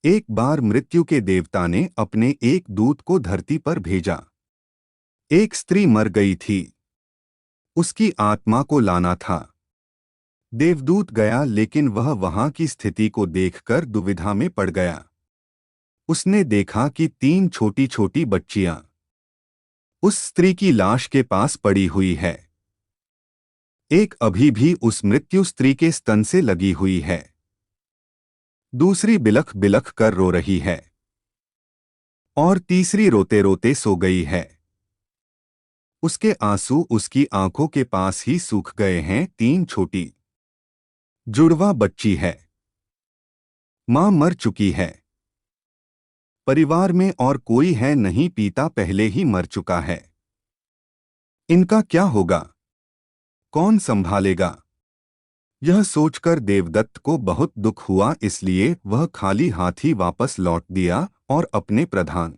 एक बार मृत्यु के देवता ने अपने एक दूत को धरती पर भेजा। एक स्त्री मर गई थी, उसकी आत्मा को लाना था। देवदूत गया, लेकिन वह वहां की स्थिति को देखकर दुविधा में पड़ गया। उसने देखा कि 3 छोटी छोटी बच्चियां उस स्त्री की लाश के पास पड़ी हुई है। एक अभी भी उस मृत्यु स्त्री के स्तन से लगी हुई है, दूसरी बिलख बिलख कर रो रही है और तीसरी रोते रोते सो गई है। उसके आंसू उसकी आंखों के पास ही सूख गए हैं। 3 छोटी जुड़वा बच्ची है, मां मर चुकी है, परिवार में और कोई है नहीं, पिता पहले ही मर चुका है। इनका क्या होगा, कौन संभालेगा? यह सोचकर देवदत्त को बहुत दुख हुआ, इसलिए वह खाली हाथ ही वापस लौट दिया और अपने प्रधान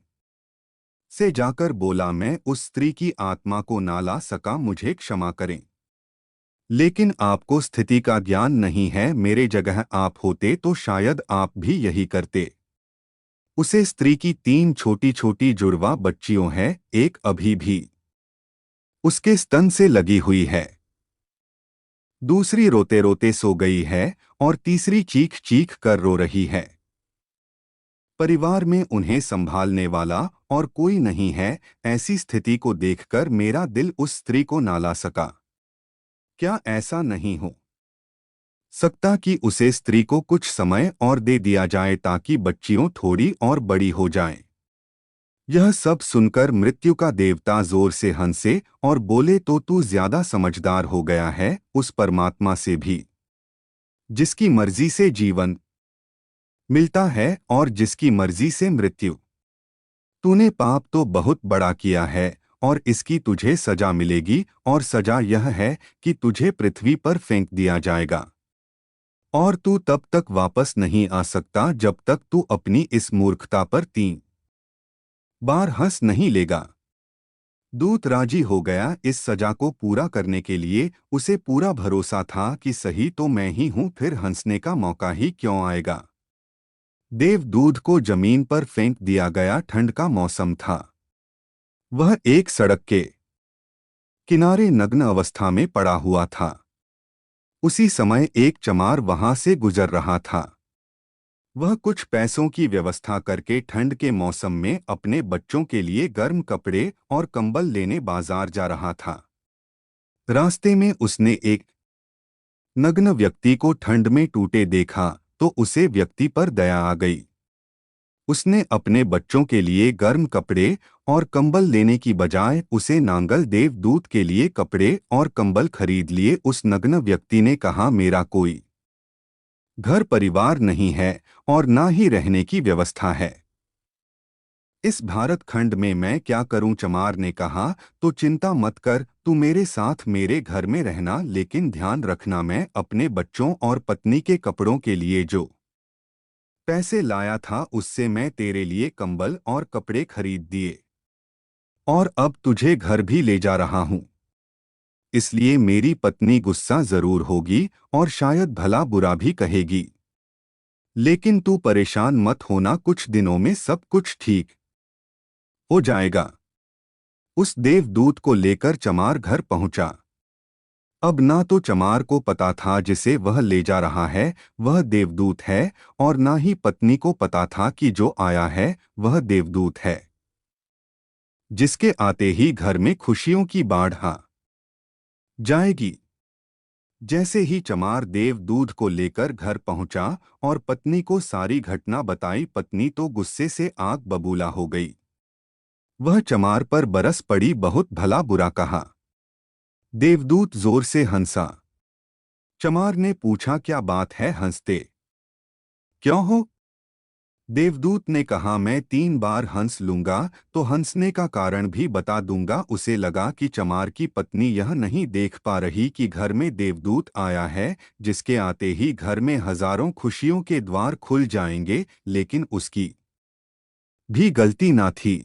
से जाकर बोला, मैं उस स्त्री की आत्मा को ना ला सका, मुझे क्षमा करें। लेकिन आपको स्थिति का ज्ञान नहीं है, मेरे जगह आप होते तो शायद आप भी यही करते। उसे स्त्री की 3 छोटी छोटी जुड़वा बच्चियों हैं, एक अभी भी उसके स्तन से लगी हुई है, दूसरी रोते रोते सो गई है और तीसरी चीख चीख कर रो रही है। परिवार में उन्हें संभालने वाला और कोई नहीं है। ऐसी स्थिति को देखकर मेरा दिल उस स्त्री को ना ला सका। क्या ऐसा नहीं हो सकता कि उसे स्त्री को कुछ समय और दे दिया जाए ताकि बच्चियों थोड़ी और बड़ी हो जाएं? यह सब सुनकर मृत्यु का देवता जोर से हंसे और बोले, तो तू ज्यादा समझदार हो गया है उस परमात्मा से भी, जिसकी मर्जी से जीवन मिलता है और जिसकी मर्जी से मृत्यु। तूने पाप तो बहुत बड़ा किया है और इसकी तुझे सजा मिलेगी, और सजा यह है कि तुझे पृथ्वी पर फेंक दिया जाएगा और तू तब तक वापस नहीं आ सकता जब तक तू अपनी इस मूर्खता पर 3 बार हंस नहीं लेगा। दूत राजी हो गया इस सजा को पूरा करने के लिए। उसे पूरा भरोसा था कि सही तो मैं ही हूं, फिर हंसने का मौका ही क्यों आएगा। देवदूत को जमीन पर फेंक दिया गया। ठंड का मौसम था। वह एक सड़क के किनारे नग्न अवस्था में पड़ा हुआ था। उसी समय एक चमार वहां से गुजर रहा था। वह कुछ पैसों की व्यवस्था करके ठंड के मौसम में अपने बच्चों के लिए गर्म कपड़े और कंबल लेने बाजार जा रहा था। रास्ते में उसने एक नग्न व्यक्ति को ठंड में टूटे देखा तो उसे व्यक्ति पर दया आ गई। उसने अपने बच्चों के लिए गर्म कपड़े और कंबल लेने की बजाय उसे नांगल देवदूत के लिए कपड़े और कंबल खरीद लिए। उस नग्न व्यक्ति ने कहा, मेरा कोई घर परिवार नहीं है और ना ही रहने की व्यवस्था है। इस भारत खंड में मैं क्या करूं? चमार ने कहा, तो चिंता मत कर, तू मेरे साथ मेरे घर में रहना, लेकिन ध्यान रखना मैं अपने बच्चों और पत्नी के कपड़ों के लिए जो पैसे लाया था उससे मैं तेरे लिए कंबल और कपड़े खरीद दिए और अब तुझे घर भी ले जा रहा हूं। इसलिए मेरी पत्नी गुस्सा जरूर होगी और शायद भला बुरा भी कहेगी, लेकिन तू परेशान मत होना, कुछ दिनों में सब कुछ ठीक हो जाएगा। उस देवदूत को लेकर चमार घर पहुंचा। अब ना तो चमार को पता था जिसे वह ले जा रहा है वह देवदूत है, और ना ही पत्नी को पता था कि जो आया है वह देवदूत है, जिसके आते ही घर में खुशियों की बाढ़ आ जाएगी। जैसे ही चमार देवदूत को लेकर घर पहुंचा और पत्नी को सारी घटना बताई, पत्नी तो गुस्से से आग बबूला हो गई। वह चमार पर बरस पड़ी, बहुत भला बुरा कहा। देवदूत जोर से हंसा। चमार ने पूछा, क्या बात है, हंसते क्यों हो? देवदूत ने कहा, मैं 3 बार हंस लूंगा तो हंसने का कारण भी बता दूंगा। उसे लगा कि चमार की पत्नी यह नहीं देख पा रही कि घर में देवदूत आया है, जिसके आते ही घर में हजारों खुशियों के द्वार खुल जाएंगे, लेकिन उसकी भी गलती ना थी।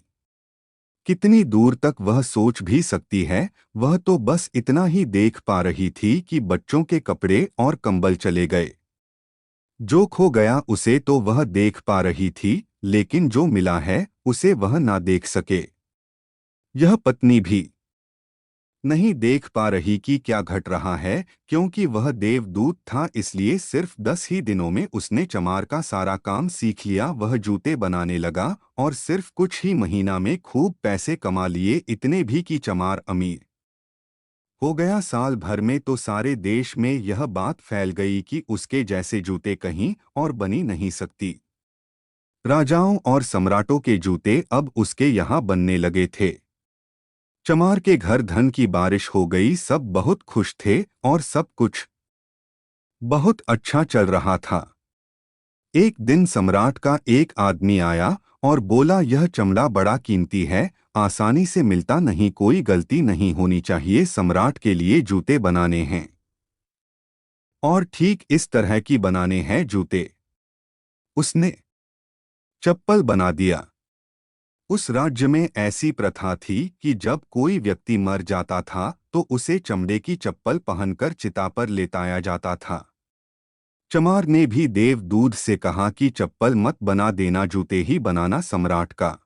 कितनी दूर तक वह सोच भी सकती है? वह तो बस इतना ही देख पा रही थी कि बच्चों के कपड़े और कंबल चले गए। जो खो गया उसे तो वह देख पा रही थी, लेकिन जो मिला है उसे वह ना देख सके। यह पत्नी भी नहीं देख पा रही कि क्या घट रहा है, क्योंकि वह देवदूत था, इसलिए सिर्फ 10 ही दिनों में उसने चमार का सारा काम सीख लिया। वह जूते बनाने लगा और सिर्फ कुछ ही महीना में खूब पैसे कमा लिए, इतने भी कि चमार अमीर हो गया। साल भर में तो सारे देश में यह बात फैल गई कि उसके जैसे जूते कहीं और बनी नहीं सकती। राजाओं और सम्राटों के जूते अब उसके यहाँ बनने लगे थे। चमार के घर धन की बारिश हो गई, सब बहुत खुश थे और सब कुछ बहुत अच्छा चल रहा था। एक दिन सम्राट का एक आदमी आया और बोला, यह चमड़ा बड़ा कीमती है, आसानी से मिलता नहीं, कोई गलती नहीं होनी चाहिए, सम्राट के लिए जूते बनाने हैं और ठीक इस तरह की बनाने हैं जूते। उसने चप्पल बना दिया। उस राज्य में ऐसी प्रथा थी कि जब कोई व्यक्ति मर जाता था तो उसे चमड़े की चप्पल पहनकर चिता पर लेटाया जाता था। चमार ने भी देवदूत से कहा कि चप्पल मत बना देना, जूते ही बनाना, सम्राट का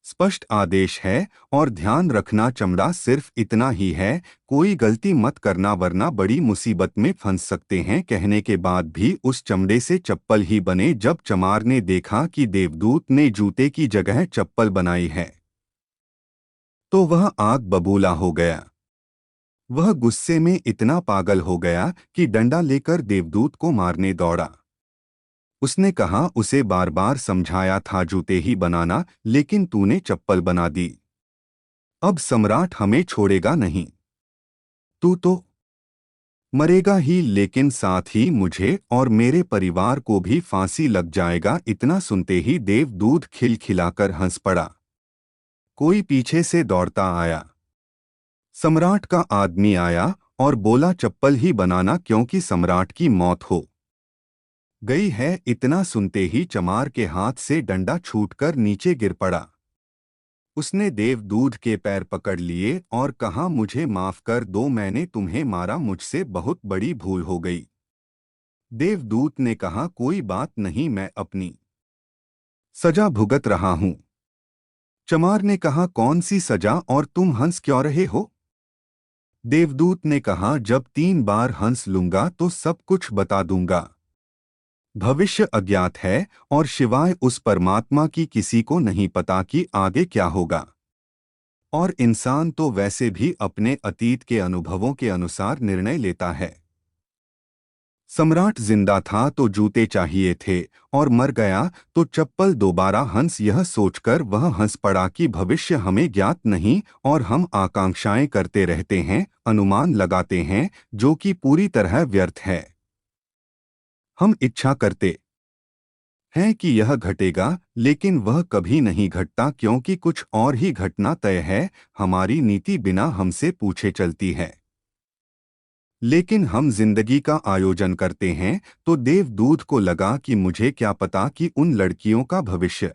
स्पष्ट आदेश है, और ध्यान रखना चमड़ा सिर्फ इतना ही है, कोई गलती मत करना वरना बड़ी मुसीबत में फंस सकते हैं। कहने के बाद भी उस चमड़े से चप्पल ही बने। जब चमार ने देखा कि देवदूत ने जूते की जगह चप्पल बनाई है तो वह आग बबूला हो गया। वह गुस्से में इतना पागल हो गया कि डंडा लेकर देवदूत को मारने दौड़ा। उसने कहा, उसे बार बार समझाया था जूते ही बनाना, लेकिन तूने चप्पल बना दी। अब सम्राट हमें छोड़ेगा नहीं, तू तो मरेगा ही, लेकिन साथ ही मुझे और मेरे परिवार को भी फांसी लग जाएगा। इतना सुनते ही देवदूत खिलखिलाकर हंस पड़ा। कोई पीछे से दौड़ता आया। सम्राट का आदमी आया और बोला, चप्पल ही बनाना, क्योंकि सम्राट की मौत हो गई है। इतना सुनते ही चमार के हाथ से डंडा छूटकर नीचे गिर पड़ा। उसने देवदूत के पैर पकड़ लिए और कहा, मुझे माफ कर दो, मैंने तुम्हें मारा, मुझसे बहुत बड़ी भूल हो गई। देवदूत ने कहा, कोई बात नहीं, मैं अपनी सजा भुगत रहा हूं। चमार ने कहा, कौन सी सजा और तुम हंस क्यों रहे हो? देवदूत ने कहा, जब 3 बार हंस लूंगा तो सब कुछ बता दूंगा। भविष्य अज्ञात है और शिवाय उस परमात्मा की किसी को नहीं पता कि आगे क्या होगा। और इंसान तो वैसे भी अपने अतीत के अनुभवों के अनुसार निर्णय लेता है। सम्राट जिंदा था तो जूते चाहिए थे और मर गया तो चप्पल। दोबारा हंस, यह सोचकर वह हंस पड़ा कि भविष्य हमें ज्ञात नहीं और हम आकांक्षाएं करते रहते हैं, अनुमान लगाते हैं, जो कि पूरी तरह व्यर्थ है। हम इच्छा करते हैं कि यह घटेगा, लेकिन वह कभी नहीं घटता, क्योंकि कुछ और ही घटना तय है। हमारी नीति बिना हमसे पूछे चलती है, लेकिन हम जिंदगी का आयोजन करते हैं। तो देवदूत को लगा कि मुझे क्या पता कि उन लड़कियों का भविष्य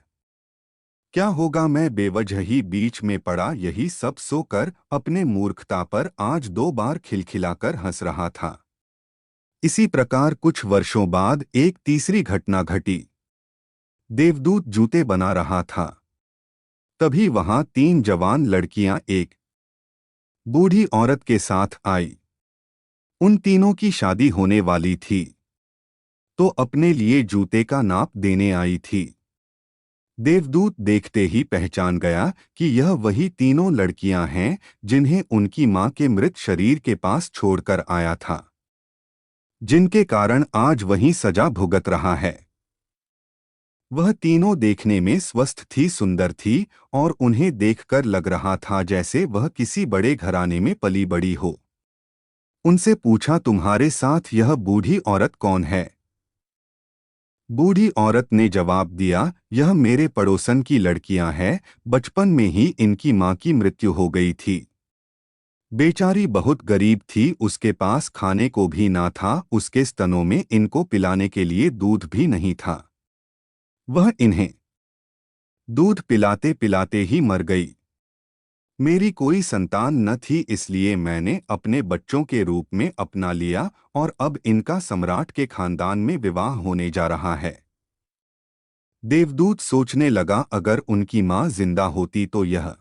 क्या होगा। मैं बेवजह ही बीच में पड़ा, यही सब सोकर अपने मूर्खता पर आज 2 बार खिलखिलाकर हंस रहा था। इसी प्रकार कुछ वर्षों बाद एक तीसरी घटना घटी। देवदूत जूते बना रहा था, तभी वहां 3 जवान लड़कियां एक बूढ़ी औरत के साथ आई। उन तीनों की शादी होने वाली थी, तो अपने लिए जूते का नाप देने आई थी। देवदूत देखते ही पहचान गया कि यह वही तीनों लड़कियां हैं जिन्हें उनकी मां के मृत शरीर के पास छोड़कर आया था, जिनके कारण आज वही सजा भुगत रहा है। वह तीनों देखने में स्वस्थ थी, सुंदर थी और उन्हें देखकर लग रहा था जैसे वह किसी बड़े घराने में पली बड़ी हो। उनसे पूछा, तुम्हारे साथ यह बूढ़ी औरत कौन है? बूढ़ी औरत ने जवाब दिया, यह मेरे पड़ोसन की लड़कियां हैं, बचपन में ही इनकी मां की मृत्यु हो गई थी। बेचारी बहुत गरीब थी, उसके पास खाने को भी ना था, उसके स्तनों में इनको पिलाने के लिए दूध भी नहीं था। वह इन्हें दूध पिलाते पिलाते ही मर गई। मेरी कोई संतान न थी, इसलिए मैंने अपने बच्चों के रूप में अपना लिया और अब इनका सम्राट के खानदान में विवाह होने जा रहा है। देवदूत सोचने लगा, अगर उनकी माँ जिंदा होती तो यह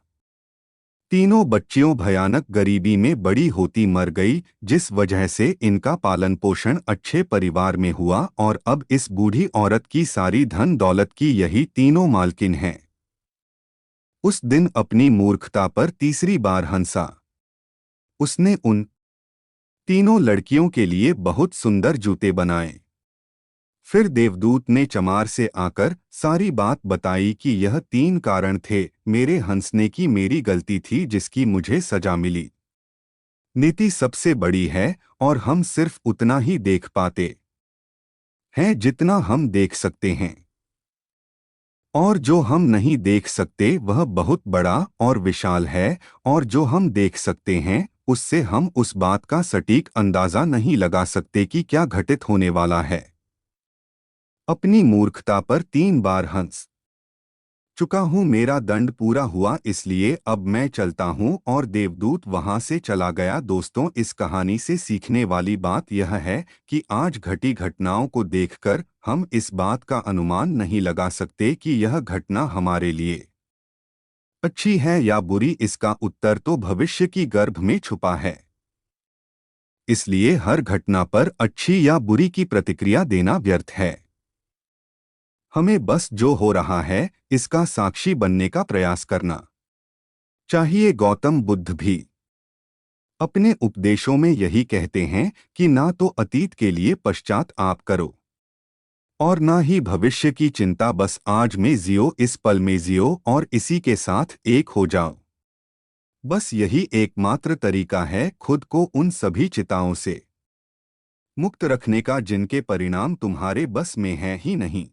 तीनों बच्चियों भयानक गरीबी में बड़ी होती मर गई, जिस वजह से इनका पालन पोषण अच्छे परिवार में हुआ और अब इस बूढ़ी औरत की सारी धन दौलत की यही तीनों मालकिन हैं। उस दिन अपनी मूर्खता पर तीसरी बार हंसा। उसने उन तीनों लड़कियों के लिए बहुत सुंदर जूते बनाए। फिर देवदूत ने चमार से आकर सारी बात बताई कि यह तीन कारण थे, मेरे हंसने की मेरी गलती थी जिसकी मुझे सजा मिली। नीति सबसे बड़ी है और हम सिर्फ उतना ही देख पाते हैं जितना हम देख सकते हैं, और जो हम नहीं देख सकते वह बहुत बड़ा और विशाल है, और जो हम देख सकते हैं उससे हम उस बात का सटीक अंदाजा नहीं लगा सकते कि क्या घटित होने वाला है। अपनी मूर्खता पर 3 बार हंस चुका हूँ, मेरा दंड पूरा हुआ, इसलिए अब मैं चलता हूँ। और देवदूत वहां से चला गया। दोस्तों, इस कहानी से सीखने वाली बात यह है कि आज घटी घटनाओं को देखकर हम इस बात का अनुमान नहीं लगा सकते कि यह घटना हमारे लिए अच्छी है या बुरी। इसका उत्तर तो भविष्य की गर्भ में छुपा है। इसलिए हर घटना पर अच्छी या बुरी की प्रतिक्रिया देना व्यर्थ है। हमें बस जो हो रहा है इसका साक्षी बनने का प्रयास करना चाहिए। गौतम बुद्ध भी अपने उपदेशों में यही कहते हैं कि ना तो अतीत के लिए पश्चाताप करो और ना ही भविष्य की चिंता, बस आज में जियो, इस पल में जियो और इसी के साथ एक हो जाओ। बस यही एकमात्र तरीका है खुद को उन सभी चिताओं से मुक्त रखने का जिनके परिणाम तुम्हारे बस में हैं ही नहीं।